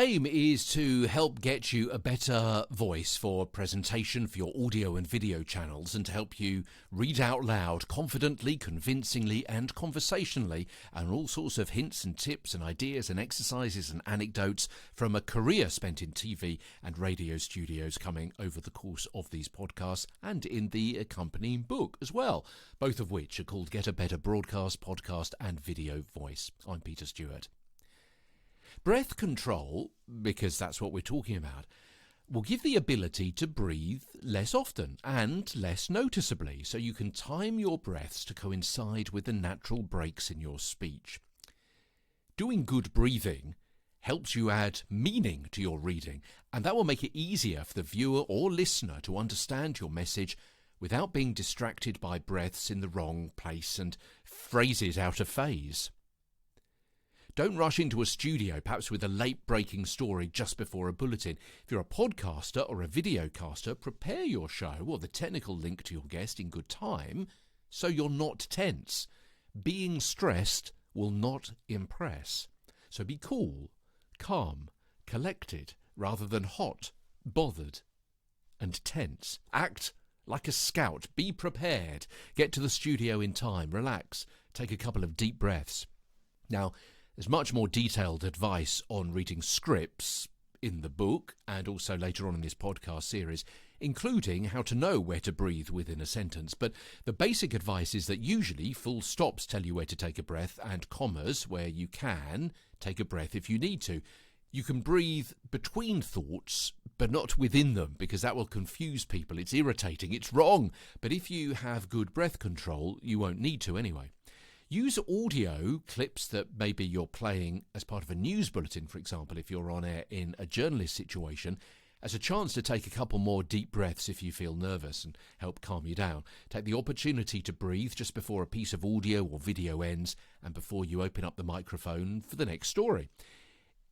aim is to help get you a better voice for presentation for your audio and video channels, and to help you read out loud confidently, convincingly and conversationally, and all sorts of hints and tips and ideas and exercises and anecdotes from a career spent in TV and radio studios coming over the course of these podcasts and in the accompanying book as well, both of which are called Get a Better Broadcast, Podcast and Video Voice. I'm Peter Stewart. Breath control, because that's what we're talking about, will give the ability to breathe less often and less noticeably, so you can time your breaths to coincide with the natural breaks in your speech. Doing good breathing helps you add meaning to your reading, and that will make it easier for the viewer or listener to understand your message without being distracted by breaths in the wrong place and phrases out of phase. Don't rush into a studio, perhaps with a late-breaking story just before a bulletin. If you're a podcaster or a videocaster, prepare your show or the technical link to your guest in good time so you're not tense. Being stressed will not impress. So be cool, calm, collected, rather than hot, bothered, and tense. Act like a scout. Be prepared. Get to the studio in time. Relax. Take a couple of deep breaths. Now, there's much more detailed advice on reading scripts in the book and also later on in this podcast series, including how to know where to breathe within a sentence. But the basic advice is that usually full stops tell you where to take a breath and commas where you can take a breath if you need to. You can breathe between thoughts, but not within them, because that will confuse people. It's irritating. It's wrong. But if you have good breath control, you won't need to anyway. Use audio clips that maybe you're playing as part of a news bulletin, for example, if you're on air in a journalist situation, as a chance to take a couple more deep breaths if you feel nervous and help calm you down. Take the opportunity to breathe just before a piece of audio or video ends and before you open up the microphone for the next story.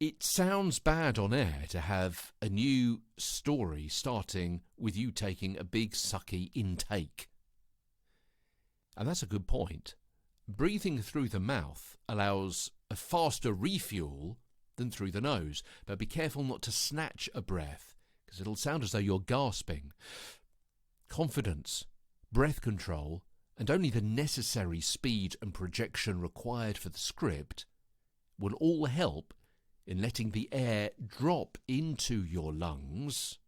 It sounds bad on air to have a new story starting with you taking a big sucky intake. And that's a good point. Breathing through the mouth allows a faster refuel than through the nose, but be careful not to snatch a breath, because it'll sound as though you're gasping. Confidence, breath control, and only the necessary speed and projection required for the script will all help in letting the air drop into your lungs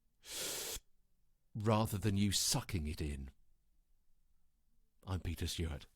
rather than you sucking it in. I'm Peter Stewart.